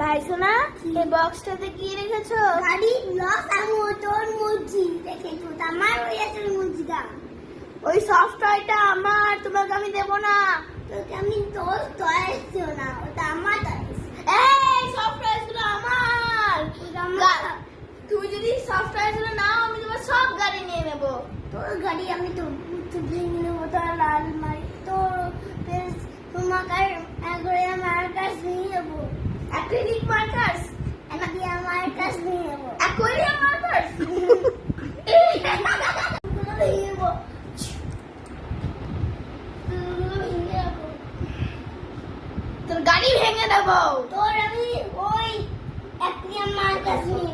ভাই সোনা, এই বক্সটাতে কি রেখেছো? গাড়ি লস আর মোটর মুজি দেখেছো আমার ওই আছে মুজিটা। ওই সফটওয়্যারটা আমার, তোমাকে আমি দেব না। তোকে আমি তোর টয়েসও না, ওটা আমার টয়েস। এই সফটওয়্যার গুলো আমার। তুমি যদি সফটওয়্যার গুলো নাও, আমি তোমার সব গাড়ি নিয়ে নেব। তোর গাড়ি আমি তো ভেঙে নেবো, তোর লাল মারি তোর তোমাকে অ্যাকোয়ারিয়াম মার্কাস নিয়ে যাবো। অ্যাক্রিলিক মার্কার্স, অ্যাকোয়ারিয়াম মার্কাস নিয়ে যাবো। অ্যাকোয়ারিয়াম মার্কার্স ভেঙে যাবো, ভেঙে যাবো। তোর গাড়ি ভেঙে দেবো। তোর আমি ওই অ্যাকোয়ারিয়াম মার্কাস নিয়ে